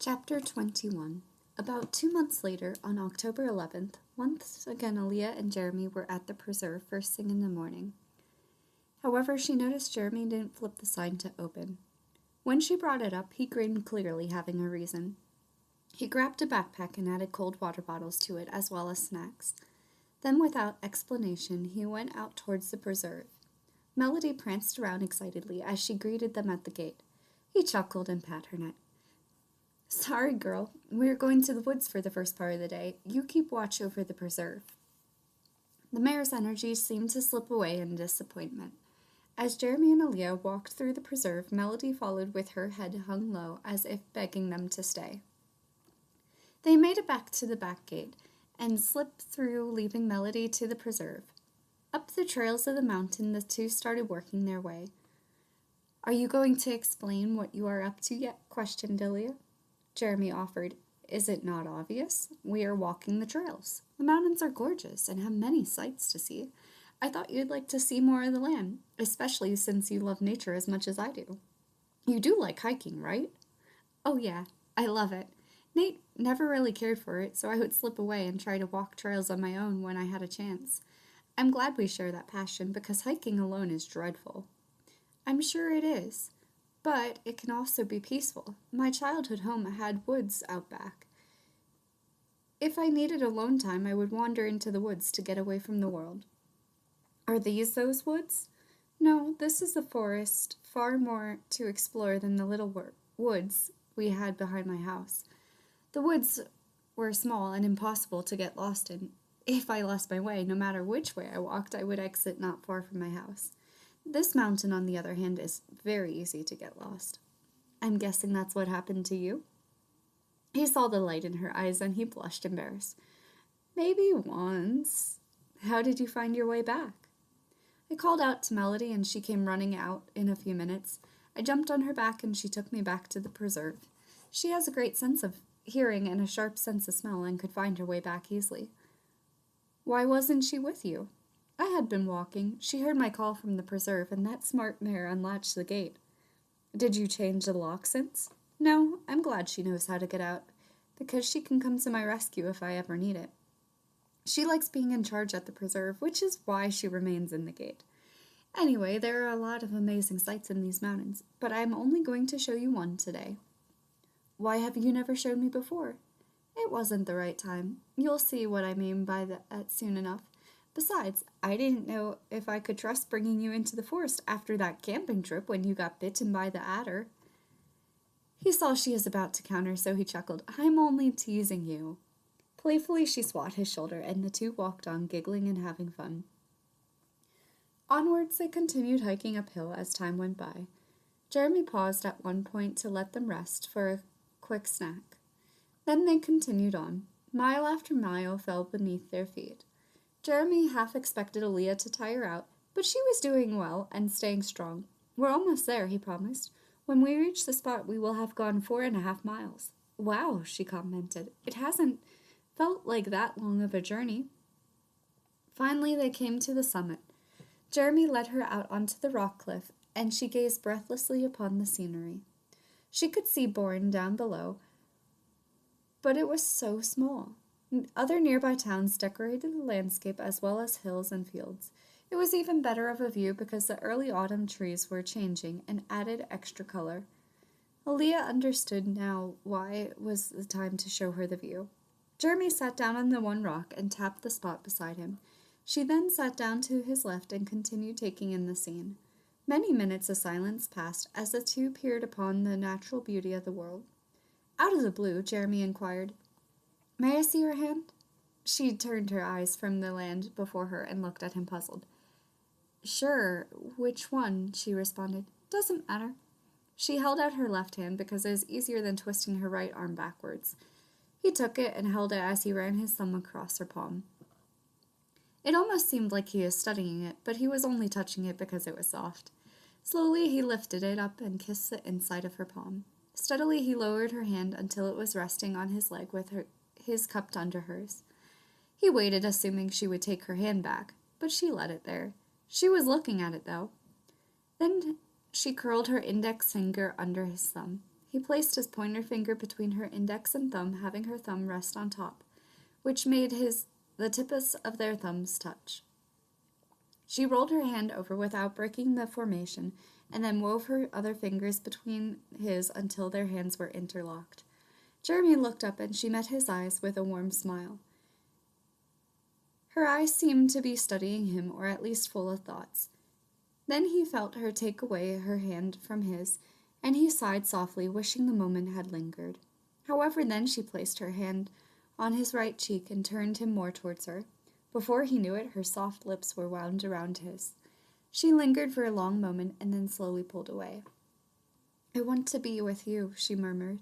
Chapter 21. About 2 months later, on October 11th, once again Aalliyah and Jeramie were at the preserve first thing in the morning. However, she noticed Jeramie didn't flip the sign to open. When she brought it up, he grinned, clearly having a reason. He grabbed a backpack and added cold water bottles to it, as well as snacks. Then, without explanation, he went out towards the preserve. Melody pranced around excitedly as she greeted them at the gate. He chuckled and patted her neck. "Sorry, girl. We're going to the woods for the first part of the day. You keep watch over the preserve." The mare's energy seemed to slip away in disappointment. As Jeramie and Aalliyah walked through the preserve, Melody followed with her head hung low, as if begging them to stay. They made it back to the back gate and slipped through, leaving Melody to the preserve. Up the trails of the mountain, the two started working their way. "Are you going to explain what you are up to yet?" questioned Aalliyah. Jeramie offered. "Is it not obvious? We are walking the trails. The mountains are gorgeous and have many sights to see. I thought you'd like to see more of the land, especially since you love nature as much as I do. You do like hiking, right?" "Oh yeah, I love it. Nate never really cared for it, so I would slip away and try to walk trails on my own when I had a chance. I'm glad we share that passion, because hiking alone is dreadful." "I'm sure it is. But it can also be peaceful. My childhood home had woods out back. If I needed alone time, I would wander into the woods to get away from the world." "Are these those woods?" "No, this is the forest, far more to explore than the little woods we had behind my house. The woods were small and impossible to get lost in. If I lost my way, no matter which way I walked, I would exit not far from my house. This mountain, on the other hand, is very easy to get lost." "I'm guessing that's what happened to you?" He saw the light in her eyes and he blushed embarrassed. "Maybe once. How did you find your way back?" "I called out to Melody and she came running out in a few minutes. I jumped on her back and she took me back to the preserve. She has a great sense of hearing and a sharp sense of smell and could find her way back easily." "Why wasn't she with you?" "I had been walking. She heard my call from the preserve, and that smart mare unlatched the gate." "Did you change the lock since?" "No, I'm glad she knows how to get out, because she can come to my rescue if I ever need it. She likes being in charge at the preserve, which is why she remains in the gate. Anyway, there are a lot of amazing sights in these mountains, but I'm only going to show you one today." "Why have you never showed me before?" "It wasn't the right time. You'll see what I mean by that soon enough. Besides, I didn't know if I could trust bringing you into the forest after that camping trip when you got bitten by the adder." He saw she was about to counter, so he chuckled. "I'm only teasing you." Playfully, she swatted his shoulder, and the two walked on, giggling and having fun. Onwards, they continued hiking uphill as time went by. Jeramie paused at one point to let them rest for a quick snack. Then they continued on. Mile after mile fell beneath their feet. Jeramie half expected Aalliyah to tire out, but she was doing well and staying strong. "We're almost there," he promised. "When we reach the spot, we will have gone 4.5 miles. "Wow," she commented. "It hasn't felt like that long of a journey." Finally, they came to the summit. Jeramie led her out onto the rock cliff, and she gazed breathlessly upon the scenery. She could see Bourne down below, but it was so small. Other nearby towns decorated the landscape as well as hills and fields. It was even better of a view because the early autumn trees were changing and added extra color. Aalliyah understood now why it was the time to show her the view. Jeramie sat down on the one rock and tapped the spot beside him. She then sat down to his left and continued taking in the scene. Many minutes of silence passed as the two peered upon the natural beauty of the world. Out of the blue, Jeramie inquired, "May I see your hand?" She turned her eyes from the land before her and looked at him puzzled. "Sure, which one?" she responded. "Doesn't matter." She held out her left hand because it was easier than twisting her right arm backwards. He took it and held it as he ran his thumb across her palm. It almost seemed like he was studying it, but he was only touching it because it was soft. Slowly he lifted it up and kissed the inside of her palm. Steadily he lowered her hand until it was resting on his leg with his cupped under hers. He waited, assuming she would take her hand back, but she let it there. She was looking at it, though. Then she curled her index finger under his thumb. He placed his pointer finger between her index and thumb, having her thumb rest on top, which made the tips of their thumbs touch. She rolled her hand over without breaking the formation, and then wove her other fingers between his until their hands were interlocked. Jeramie looked up, and she met his eyes with a warm smile. Her eyes seemed to be studying him, or at least full of thoughts. Then he felt her take away her hand from his, and he sighed softly, wishing the moment had lingered. However, then she placed her hand on his right cheek and turned him more towards her. Before he knew it, her soft lips were wound around his. She lingered for a long moment and then slowly pulled away. "I want to be with you," she murmured.